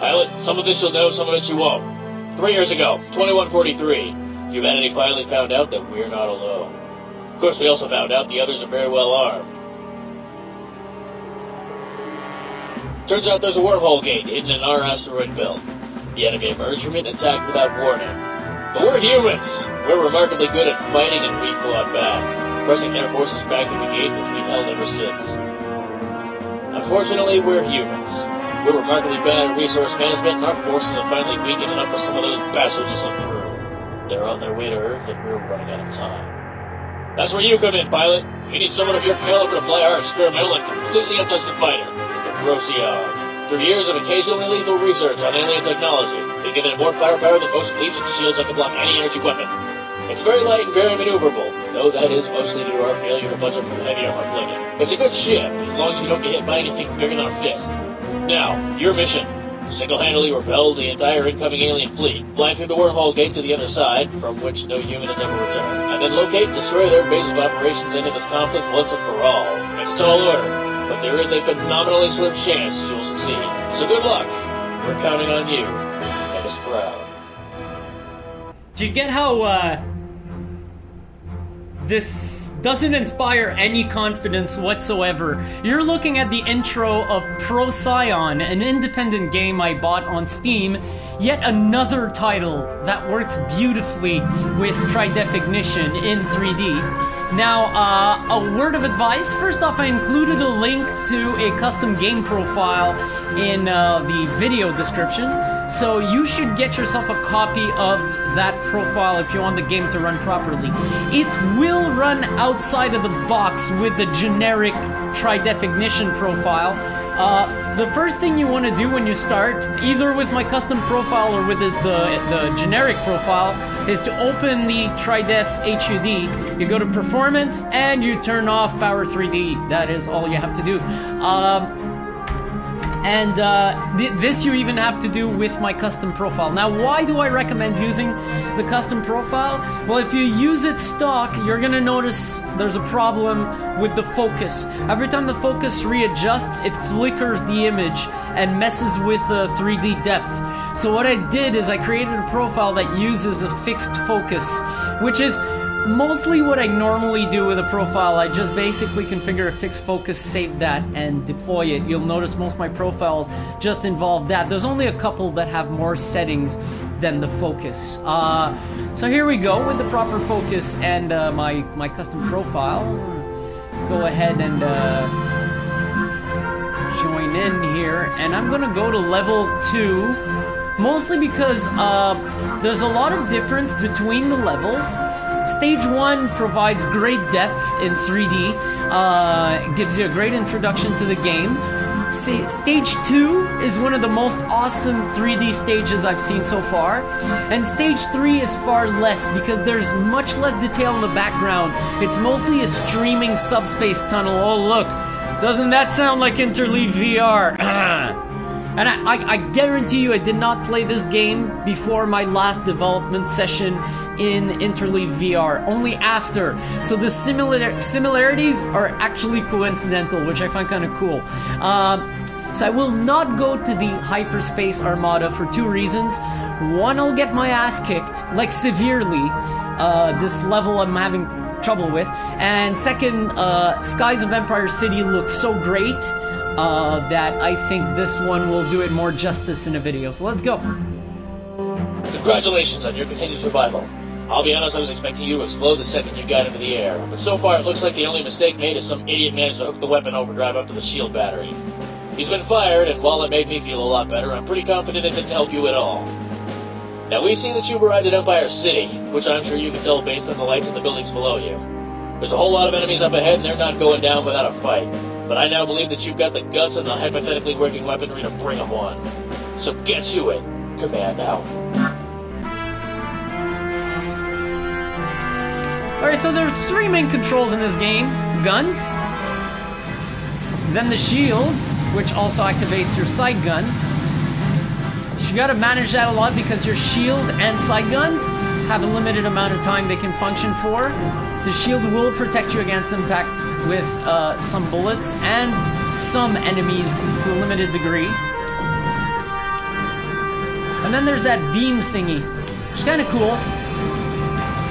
Pilot, some of this you'll know, some of it you won't. 3 years ago, 2143, humanity finally found out that we're not alone. Of course, we also found out the others are very well armed. Turns out there's a wormhole gate hidden in our asteroid belt. The enemy emerged from it and attacked without warning. But we're humans. We're remarkably good at fighting, and we fought back, pressing their forces back through the gate which we've held ever since. Unfortunately, we're humans. We're remarkably bad at resource management, and our forces have finally weakened enough for some of those bastards to slip through. They're on their way to Earth, and we're running out of time. That's where you come in, pilot. We need someone of your caliber to fly our experimental and completely untested fighter, the Procyon. Through years of occasionally lethal research on alien technology, they've given it more firepower than most fleets and shields that can block any energy weapon. It's very light and very maneuverable, though that is mostly due to our failure to budget for the heavy armor plating. It's a good ship, as long as you don't get hit by anything bigger than a fist. Now, your mission. Single-handedly repel the entire incoming alien fleet, fly through the wormhole gate to the other side, from which no human has ever returned, and then locate and destroy their base of operations into this conflict once and for all. It's a tall order, but there is a phenomenally slim chance you'll succeed. So good luck. We're counting on you. Make us proud. Do you get how, this doesn't inspire any confidence whatsoever? You're looking at the intro of Procyon, an independent game I bought on Steam, yet another title that works beautifully with Tridef Ignition in 3D. Now, a word of advice. First off, I included a link to a custom game profile in the video description, so you should get yourself a copy of that profile if you want the game to run properly. It will run outside of the box with the generic Tridef Ignition profile. The first thing you want to do when you start, either with my custom profile or with the generic profile, is to open the Tridef HUD. You go to Performance and you turn off Power 3D. That is all you have to do. This you even have to do with my custom profile. Now, why do I recommend using the custom profile? Well, if you use it stock, you're gonna notice there's a problem with the focus. Every time the focus readjusts, it flickers the image and messes with the 3D depth. So what I did is I created a profile that uses a fixed focus, which is mostly what I normally do with a profile. I just basically configure a fixed focus, save that, and deploy it. You'll notice most of my profiles just involve that. There's only a couple that have more settings than the focus. So here we go with the proper focus and my custom profile. Go ahead and join in here, and I'm gonna go to level 2, mostly because there's a lot of difference between the levels. Stage 1 provides great depth in 3D, gives you a great introduction to the game. Stage 2 is one of the most awesome 3D stages I've seen so far. And Stage 3 is far less because there's much less detail in the background. It's mostly a streaming subspace tunnel. Oh look, doesn't that sound like Interleave VR? And I guarantee you I did not play this game before my last development session in Interleave VR, only after. So the similarities are actually coincidental, which I find kind of cool. So I will not go to the Hyperspace Armada for 2 reasons. One, I'll get my ass kicked, like severely. This level I'm having trouble with. And second, Skies of Empire City looks so great that I think this one will do it more justice in a video. So let's go. Congratulations on your continued survival. I'll be honest, I was expecting you to explode the second you got into the air, but so far it looks like the only mistake made is some idiot managed to hook the weapon overdrive up to the shield battery. He's been fired, and while it made me feel a lot better, I'm pretty confident it didn't help you at all. Now, we see that you've arrived at Empire City, which I'm sure you can tell based on the lights in the buildings below you. There's a whole lot of enemies up ahead, and they're not going down without a fight. But I now believe that you've got the guts and the hypothetically working weaponry to bring them one. So get to it. Command out. Alright, so there's 3 main controls in this game. Guns, then the shield, which also activates your sight guns. You gotta manage that a lot because your shield and sight guns have a limited amount of time they can function for. The shield will protect you against impact with some bullets and some enemies to a limited degree. And then there's that beam thingy, which is kind of cool.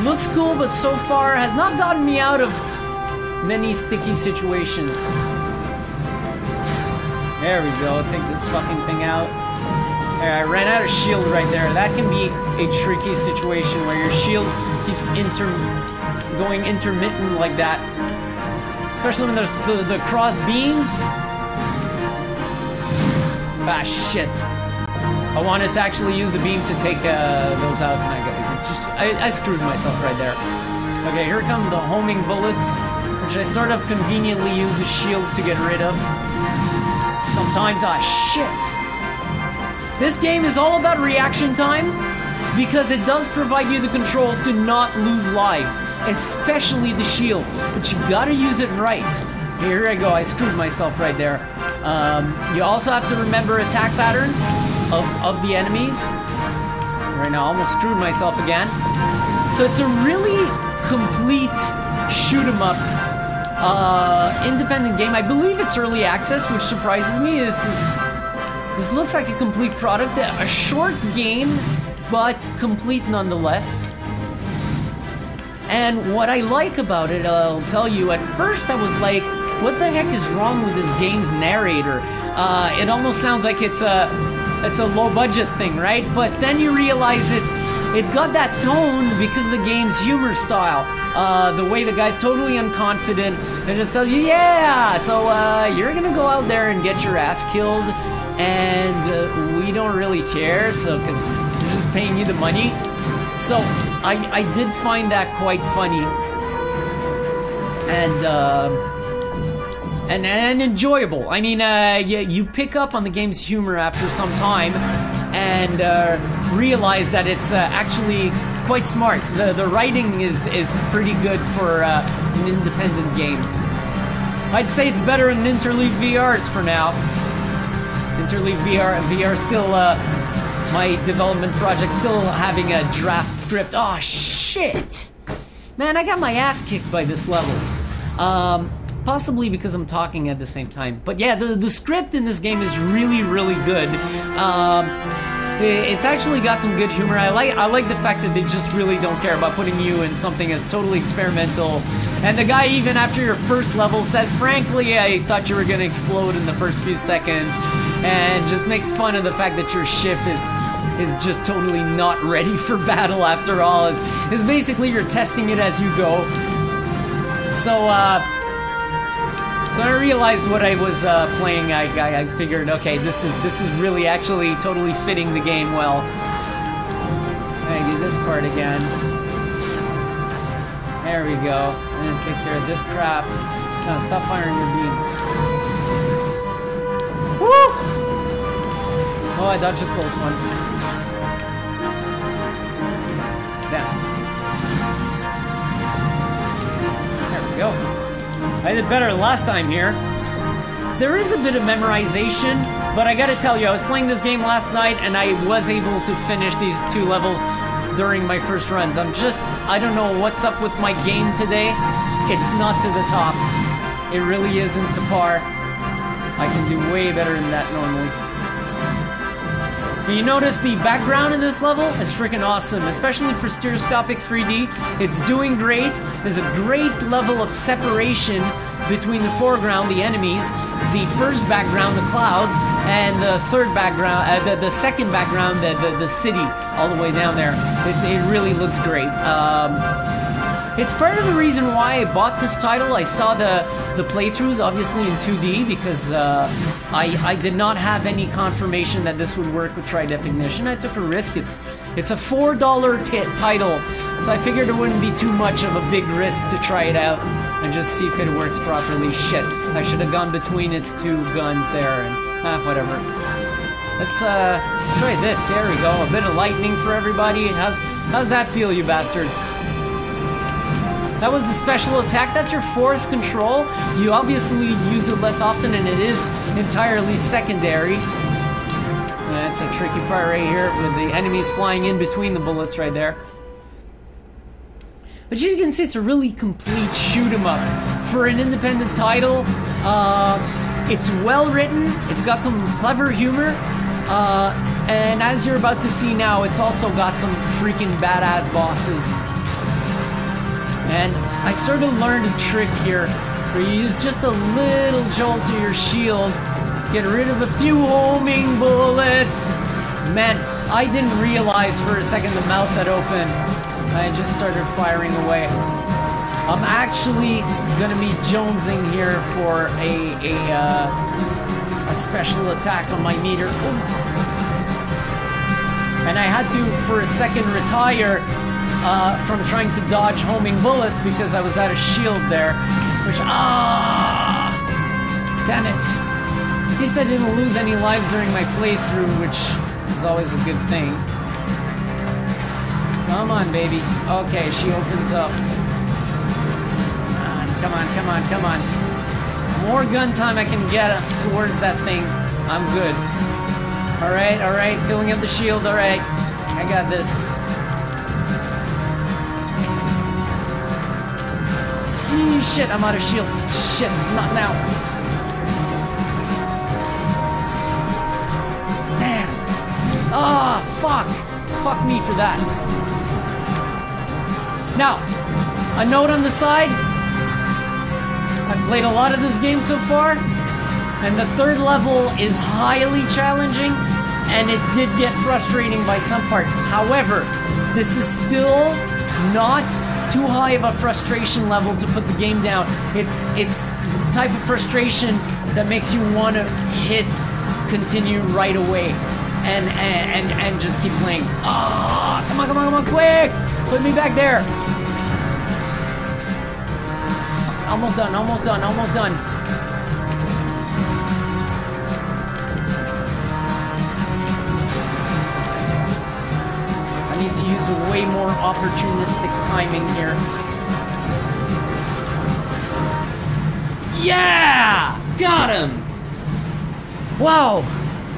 Looks cool, but so far has not gotten me out of many sticky situations. There we go, take this fucking thing out. There, I ran out of shield right there. That can be a tricky situation where your shield keeps going intermittent like that. Especially when there's the crossed beams. Ah, shit. I wanted to actually use the beam to take those out, and I screwed myself right there. Okay, here come the homing bullets, which I sort of conveniently use the shield to get rid of. Sometimes, ah, shit. This game is all about reaction time, because it does provide you the controls to not lose lives, especially the shield, but you gotta use it right. Here I go, I screwed myself right there. You also have to remember attack patterns of the enemies. Right now, I almost screwed myself again. So it's a really complete shoot-'em-up independent game. I believe it's early access, which surprises me. This looks like a complete product. A short game, but complete nonetheless. And what I like about it, I'll tell you, at first I was like, what the heck is wrong with this game's narrator? It almost sounds like it's a low budget thing, right? But then you realize it's got that tone because of the game's humor style. The way the guy's totally unconfident and just tells you, yeah, so you're gonna go out there and get your ass killed, and we don't really care, so because we're just paying you the money. So I did find that quite funny and enjoyable. I mean, you pick up on the game's humor after some time and realize that it's actually quite smart. The writing is pretty good for an independent game. I'd say it's better than Interleave VR's for now. Interleave VR still, my development project still having a draft script. Oh shit! Man, I got my ass kicked by this level. Possibly because I'm talking at the same time. But yeah, the script in this game is really, really good. It's actually got some good humor. I like the fact that they just really don't care about putting you in something as totally experimental. And the guy, even after your first level, says, frankly, I thought you were gonna explode in the first few seconds. And just makes fun of the fact that your ship is just totally not ready for battle after all. Is basically you're testing it as you go. So I realized what I was playing. I figured, okay, this is really actually totally fitting the game well. I do this part again. There we go. And then take care of this crap. No, stop firing your beam. Woo! Oh, I dodged a close one. Damn. There we go. I did better last time here. There is a bit of memorization, but I gotta tell you, I was playing this game last night and I was able to finish these 2 levels during my first runs. I don't know what's up with my game today. It's not to the top. It really isn't to par. I can do way better than that normally. But you notice the background in this level is freaking awesome, especially for stereoscopic 3D. It's doing great. There's a great level of separation between the foreground, the enemies, the first background, the clouds, and the third background, the second background, the city, all the way down there. It really looks great. It's part of the reason why I bought this title. I saw the playthroughs, obviously in 2D, because I did not have any confirmation that this would work with Tridef Ignition. I took a risk. It's a $4 title, so I figured it wouldn't be too much of a big risk to try it out and just see if it works properly. Shit, I should have gone between its 2 guns there, and whatever. Let's try this. There we go. A bit of lightning for everybody. How's that feel, you bastards? That was the special attack. That's your 4th control. You obviously use it less often, and it is entirely secondary. That's a tricky part right here, with the enemies flying in between the bullets right there. But you can see it's a really complete shoot-'em-up. For an independent title, it's well written, it's got some clever humor, And as you're about to see now, it's also got some freaking badass bosses. And I sort of learned a trick here, where you use just a little jolt to your shield, get rid of a few homing bullets. Man, I didn't realize for a second the mouth had opened. I just started firing away. I'm actually gonna be jonesing here for a special attack on my meter. Ooh. And I had to, for a second, retire from trying to dodge homing bullets because I was out of shield there. Which, damn it. At least I didn't lose any lives during my playthrough, which is always a good thing. Come on, baby. Okay, she opens up. Come on, come on, come on. The more gun time I can get towards that thing, I'm good. Alright, filling up the shield, alright. I got this. Shit, I'm out of shield. Shit, not now. Damn. Ah, fuck. Fuck me for that. Now, a note on the side. I've played a lot of this game so far, and the third level is highly challenging, and it did get frustrating by some parts. However, this is still not too high of a frustration level to put the game down. It's the type of frustration that makes you want to hit continue right away and just keep playing. Ah, come on, quick! Put me back there. Almost done. I need to use a way more opportunistic timing here. Yeah! Got him! Wow!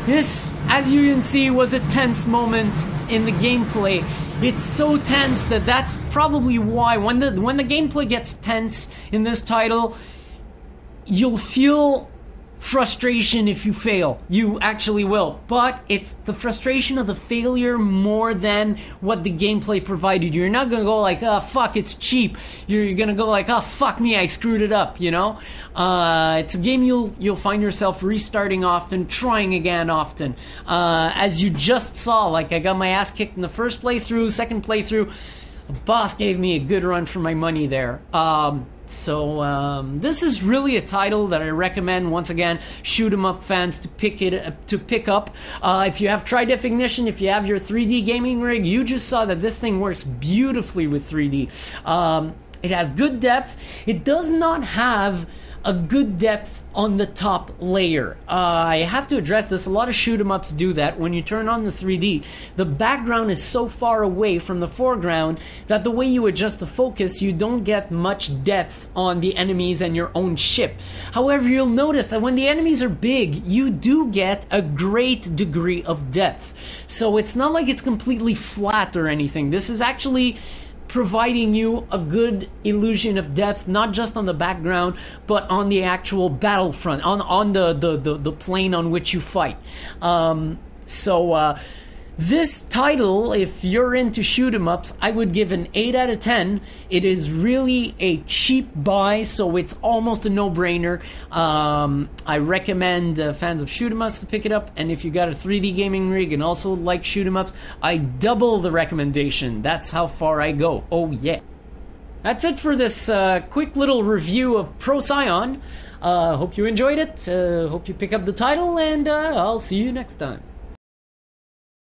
This, as you can see, was a tense moment in the gameplay. It's so tense that that's probably why when the gameplay gets tense in this title, you'll feel frustration if you fail. You actually will. But it's the frustration of the failure more than what the gameplay provided. You're not gonna go like, oh fuck, it's cheap. You're gonna go like, oh fuck me, I screwed it up, you know? It's a game you'll find yourself restarting often, trying again often. As you just saw, like I got my ass kicked in the first playthrough, second playthrough, the boss gave me a good run for my money there. So this is really a title that I recommend, once again, shoot 'em up fans to pick up. If you have Tridef Ignition, if you have your 3D gaming rig, you just saw that this thing works beautifully with 3D. It has good depth. It does not have a good depth on the top layer. I have to address this. A lot of shoot 'em ups do that. When you turn on the 3D, the background is so far away from the foreground that the way you adjust the focus, you don't get much depth on the enemies and your own ship. However, you'll notice that when the enemies are big, you do get a great degree of depth. So it's not like it's completely flat or anything. This is actually providing you a good illusion of depth, not just on the background, but on the actual battlefront, on the plane on which you fight. This title, if you're into shoot 'em ups, I would give an 8 out of 10. It is really a cheap buy, so it's almost a no-brainer. I recommend fans of shoot 'em ups to pick it up, and if you got a 3D gaming rig and also like shoot 'em ups, I double the recommendation. That's how far I go. Oh yeah. That's it for this quick little review of Procyon. Hope you enjoyed it. Hope you pick up the title, and I'll see you next time.